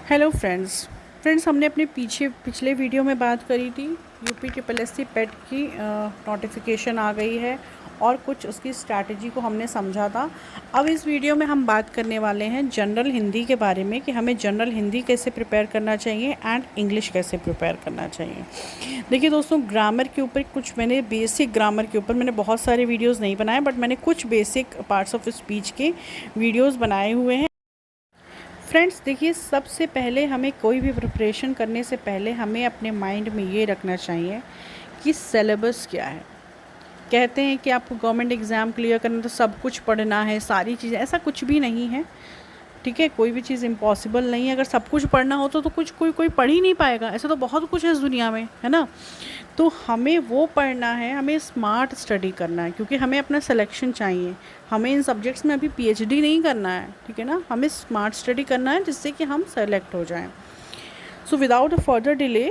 Hello friends हमने अपने पिछले वीडियो में बात करी थी यूपी ट्रिपल एस सी पेट की नोटिफिकेशन आ गई है और कुछ उसकी स्ट्रैटेजी को हमने समझा था। अब इस वीडियो में हम बात करने वाले हैं जनरल हिंदी के बारे में कि हमें जनरल हिंदी कैसे प्रिपेयर करना चाहिए एंड इंग्लिश कैसे प्रिपेयर करना चाहिए। देखिए दोस्तों, ग्रामर के ऊपर मैंने बेसिक ग्रामर के ऊपर मैंने बहुत सारे वीडियोज़ नहीं बनाए, बट मैंने कुछ बेसिक पार्ट्स ऑफ स्पीच के वीडियोज़ बनाए हुए हैं। फ्रेंड्स देखिए, सबसे पहले हमें कोई भी प्रिपरेशन करने से पहले हमें अपने माइंड में ये रखना चाहिए कि सिलेबस क्या है। कहते हैं कि आपको गवर्नमेंट एग्ज़ाम क्लियर करना तो सब कुछ पढ़ना है, सारी चीज़ें, ऐसा कुछ भी नहीं है। ठीक है, कोई भी चीज़ इम्पॉसिबल नहीं है। अगर सब कुछ पढ़ना हो तो कुछ कोई पढ़ ही नहीं पाएगा। ऐसा तो बहुत कुछ है इस दुनिया में, है ना। तो हमें वो पढ़ना है, हमें स्मार्ट स्टडी करना है, क्योंकि हमें अपना सिलेक्शन चाहिए। हमें इन सब्जेक्ट्स में अभी पीएचडी नहीं करना है, ठीक है ना। हमें स्मार्ट स्टडी करना है जिससे कि हम सेलेक्ट हो जाएं। So without a further delay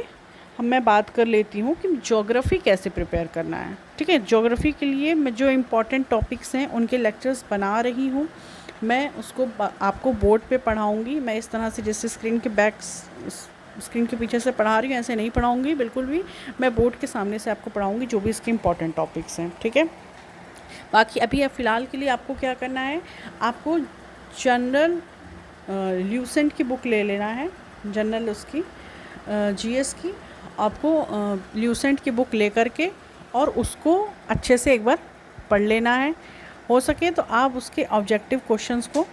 मैं बात कर लेती हूँ कि ज्योग्राफ़ी कैसे प्रिपेयर करना है। ठीक है, ज्योग्राफ़ी के लिए मैं जो इम्पॉर्टेंट टॉपिक्स हैं उनके लेक्चर्स बना रही हूँ। मैं उसको आपको बोर्ड पे पढ़ाऊँगी। मैं इस तरह से जैसे स्क्रीन के पीछे से पढ़ा रही हूँ ऐसे नहीं पढ़ाऊँगी बिल्कुल भी। मैं बोर्ड के सामने से आपको पढ़ाऊँगी जो भी इसके इम्पॉर्टेंट टॉपिक्स हैं। ठीक है, बाकी अभी फ़िलहाल के लिए आपको क्या करना है, आपको जनरल ल्यूसेंट की बुक ले लेना है, जनरल उसकी जीएस की। आपको ल्यूसेंट की बुक ले करके और उसको अच्छे से एक बार पढ़ लेना है। हो सके तो आप उसके ऑब्जेक्टिव क्वेश्चंस को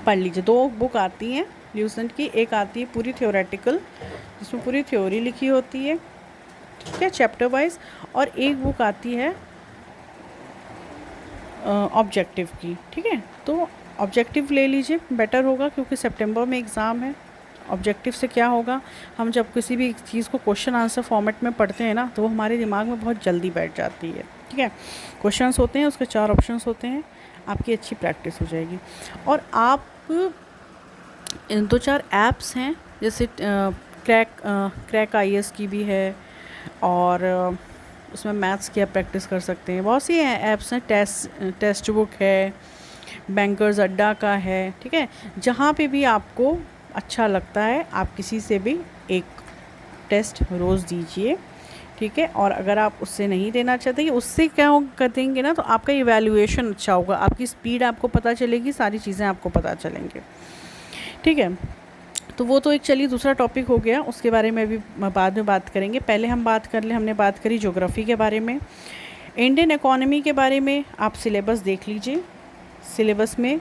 पढ़ लीजिए। दो बुक आती हैं ल्यूसेंट की, एक आती है पूरी थ्योरेटिकल जिसमें पूरी थ्योरी लिखी होती है, ठीक है, चैप्टर वाइज, और एक बुक आती है ऑब्जेक्टिव की। ठीक है, तो ऑब्जेक्टिव ले लीजिए, बेटर होगा, क्योंकि सितंबर में एग्ज़ाम है। ऑब्जेक्टिव से क्या होगा, हम जब किसी भी चीज़ को क्वेश्चन आंसर फॉर्मेट में पढ़ते हैं ना, तो वो हमारे दिमाग में बहुत जल्दी बैठ जाती है। ठीक है, क्वेश्चंस होते हैं, उसके 4 ऑप्शंस होते हैं, आपकी अच्छी प्रैक्टिस हो जाएगी। और आप 2-4 ऐप्स हैं, जैसे क्रैक आईएएस की भी है, और उसमें मैथ्स की आप प्रैक्टिस कर सकते हैं। बहुत सी ऐप्स हैं, टेस्ट बुक है, बैंकर्स अड्डा का है। ठीक है, जहाँ पे भी आपको अच्छा लगता है आप किसी से भी एक टेस्ट रोज़ दीजिए। ठीक है, और अगर आप उससे नहीं देना चाहते, उससे क्या कर देंगे ना, तो आपका इवैल्यूएशन अच्छा होगा, आपकी स्पीड आपको पता चलेगी, सारी चीज़ें आपको पता चलेंगे। ठीक है, तो वो तो एक चलिए दूसरा टॉपिक हो गया, उसके बारे में भी बाद में बात करेंगे। पहले हम हमने बात करी ज्योग्राफ़ी के बारे में। इंडियन इकोनॉमी के बारे में आप सिलेबस देख लीजिए, सिलेबस में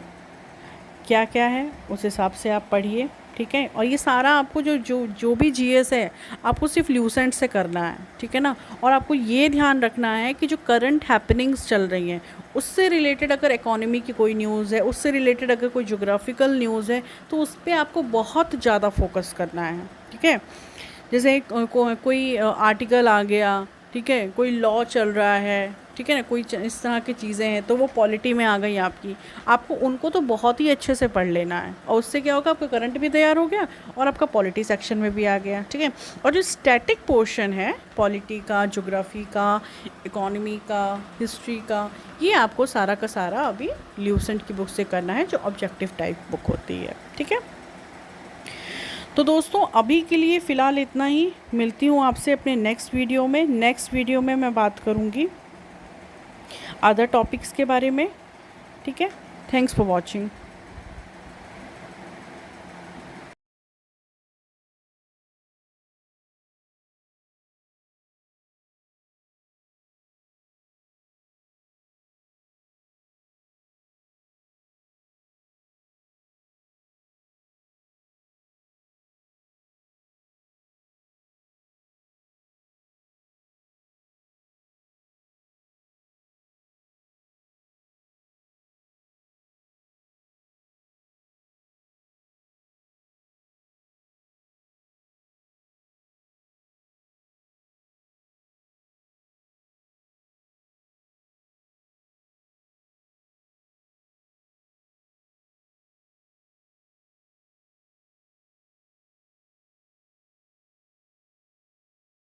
क्या क्या है उस हिसाब से आप पढ़िए। ठीक है, और ये सारा आपको जो भी जीएस है आपको सिर्फ ल्यूसेंट से करना है। ठीक है ना, और आपको ये ध्यान रखना है कि जो करंट हैपनिंग्स चल रही हैं उससे रिलेटेड अगर इकोनॉमी की कोई न्यूज़ है, उससे रिलेटेड अगर कोई ज्योग्राफिकल न्यूज़ है, तो उस पर आपको बहुत ज़्यादा फोकस करना है। ठीक है, जैसे कोई आर्टिकल आ गया, ठीक है, कोई लॉ चल रहा है, ठीक है ना, कोई इस तरह की चीज़ें हैं, तो वो पॉलिटी में आ गई आपको उनको तो बहुत ही अच्छे से पढ़ लेना है। और उससे क्या होगा, आपका करंट भी तैयार हो गया और आपका पॉलिटी सेक्शन में भी आ गया। ठीक है, और जो स्टैटिक पोर्शन है पॉलिटी का, ज्योग्राफी का, इकोनॉमी का, हिस्ट्री का, ये आपको सारा का सारा अभी ल्यूसेंट की बुक से करना है, जो ऑब्जेक्टिव टाइप बुक होती है। ठीक है, तो दोस्तों अभी के लिए फ़िलहाल इतना ही। मिलती हूँ आपसे अपने नेक्स्ट वीडियो में मैं बात करूँगी अदर टॉपिक्स के बारे में। ठीक है, थैंक्स फॉर वॉचिंग।